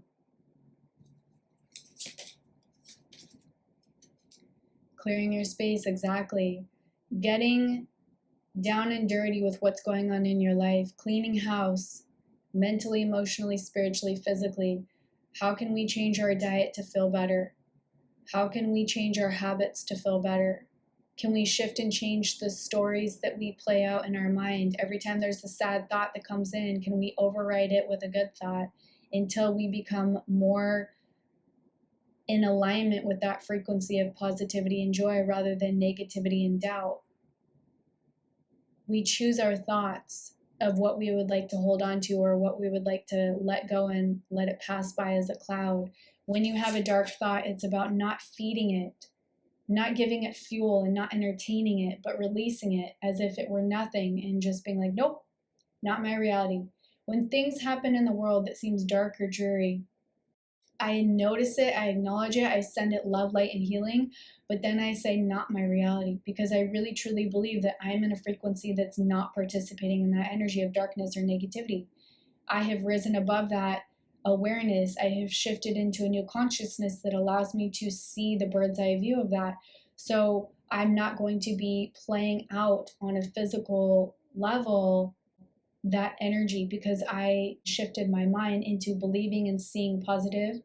S1: Clearing your space, exactly. Getting down and dirty with what's going on in your life, cleaning house, mentally, emotionally, spiritually, physically. How can we change our diet to feel better? How can we change our habits to feel better? Can we shift and change the stories that we play out in our mind? Every time there's a sad thought that comes in, can we override it with a good thought until we become more in alignment with that frequency of positivity and joy rather than negativity and doubt? We choose our thoughts of what we would like to hold on to or what we would like to let go and let it pass by as a cloud. When you have a dark thought, it's about not feeding it, not giving it fuel and not entertaining it, but releasing it as if it were nothing and just being like, nope, not my reality. When things happen in the world that seems dark or dreary, I notice it, I acknowledge it, I send it love, light, and healing, but then I say not my reality, because I really truly believe that I'm in a frequency that's not participating in that energy of darkness or negativity. I have risen above that awareness. I have shifted into a new consciousness that allows me to see the bird's eye view of that. So I'm not going to be playing out on a physical level that energy, because I shifted my mind into believing and seeing positive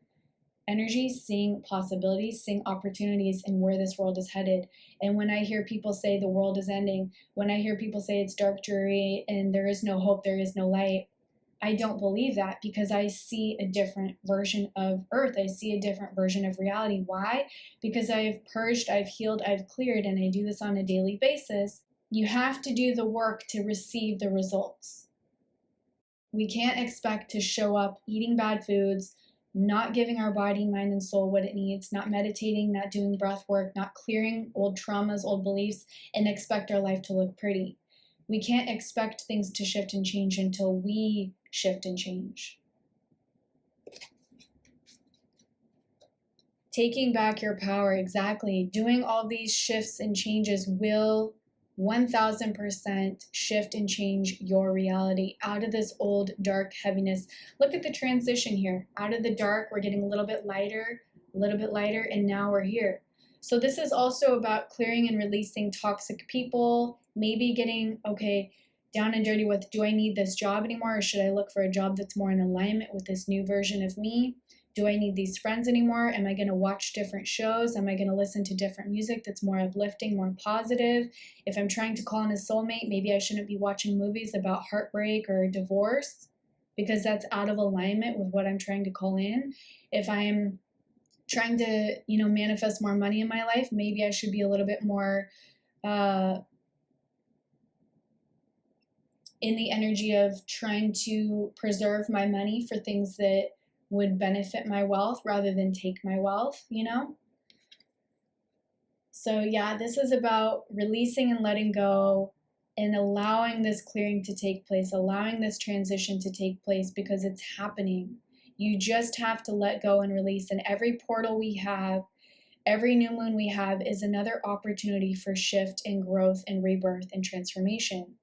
S1: energy, seeing possibilities, seeing opportunities in where this world is headed. And when I hear people say the world is ending, when I hear people say it's dark, dreary, and there is no hope, there is no light, I don't believe that, because I see a different version of Earth. I see a different version of reality. Why? Because I've purged, I've healed, I've cleared, and I do this on a daily basis. You have to do the work to receive the results. We can't expect to show up eating bad foods, not giving our body, mind, and soul what it needs, not meditating, not doing breath work, not clearing old traumas, old beliefs, and expect our life to look pretty. We can't expect things to shift and change until we shift and change. Taking back your power, exactly. Doing all these shifts and changes will 1000% shift and change your reality out of this old dark heaviness. Look at the transition here. Out of the dark, we're getting a little bit lighter, and now we're here. So this is also about clearing and releasing toxic people, maybe getting, okay, down and dirty with, do I need this job anymore, or should I look for a job that's more in alignment with this new version of me? Do I need these friends anymore? Am I going to watch different shows? Am I going to listen to different music that's more uplifting, more positive? If I'm trying to call in a soulmate, maybe I shouldn't be watching movies about heartbreak or divorce because that's out of alignment with what I'm trying to call in. If I'm trying to, manifest more money in my life, maybe I should be a little bit more in the energy of trying to preserve my money for things that would benefit my wealth rather than take my wealth, So yeah, this is about releasing and letting go and allowing this clearing to take place, allowing this transition to take place because it's happening. You just have to let go and release. And every portal we have, every new moon we have is another opportunity for shift and growth and rebirth and transformation.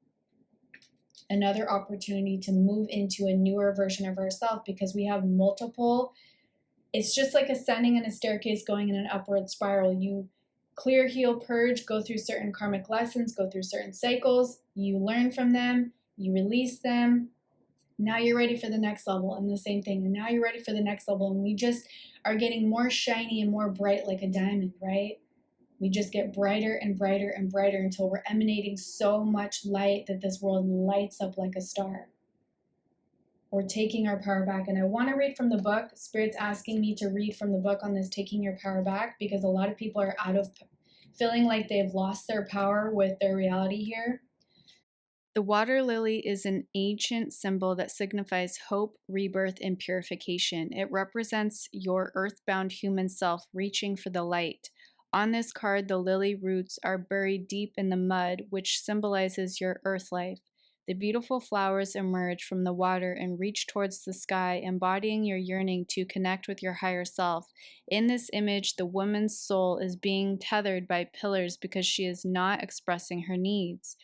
S1: Another opportunity to move into a newer version of ourselves because we have multiple. It's just like ascending in a staircase going in an upward spiral. You clear, heal, purge, go through certain karmic lessons, go through certain cycles, you learn from them, you release them. Now you're ready for the next level, and the same thing. And now you're ready for the next level, and we just are getting more shiny and more bright like a diamond, right? We just get brighter and brighter and brighter until we're emanating so much light that this world lights up like a star. We're taking our power back. And I want to read from the book. Spirit's asking me to read from the book on this taking your power back because a lot of people are feeling like they've lost their power with their reality here. The water lily is an ancient symbol that signifies hope, rebirth, and purification. It represents your earthbound human self reaching for the light. On this card, the lily roots are buried deep in the mud, which symbolizes your earth life. The beautiful flowers emerge from the water and reach towards the sky, embodying your yearning to connect with your higher self. In this image, the woman's soul is being tethered by pillars because she is not expressing her needs.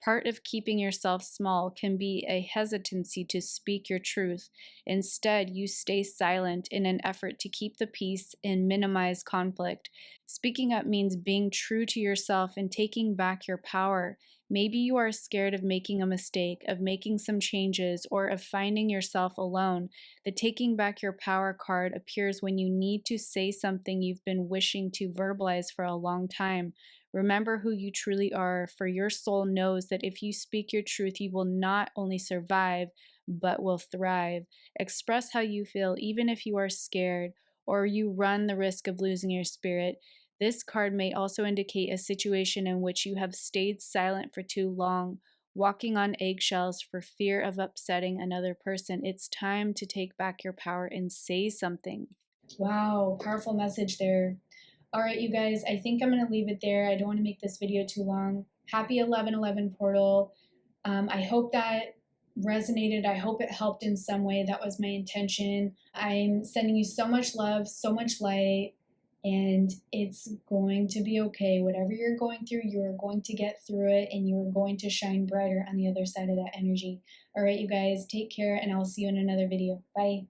S1: Part of keeping yourself small can be a hesitancy to speak your truth. Instead, you stay silent in an effort to keep the peace and minimize conflict. Speaking up means being true to yourself and taking back your power. Maybe you are scared of making a mistake, of making some changes, or of finding yourself alone. The taking back your power card appears when you need to say something you've been wishing to verbalize for a long time. Remember who you truly are, for your soul knows that if you speak your truth, you will not only survive, but will thrive. Express how you feel, even if you are scared or you run the risk of losing your spirit. This card may also indicate a situation in which you have stayed silent for too long, walking on eggshells for fear of upsetting another person. It's time to take back your power and say something. Wow, powerful message there. All right, you guys, I think I'm going to leave it there. I don't want to make this video too long. Happy 11/11 portal. I hope that resonated. I hope it helped in some way. That was my intention. I'm sending you so much love, so much light, and it's going to be okay. Whatever you're going through, you are going to get through it, and you are going to shine brighter on the other side of that energy. All right, you guys, take care, and I'll see you in another video. Bye.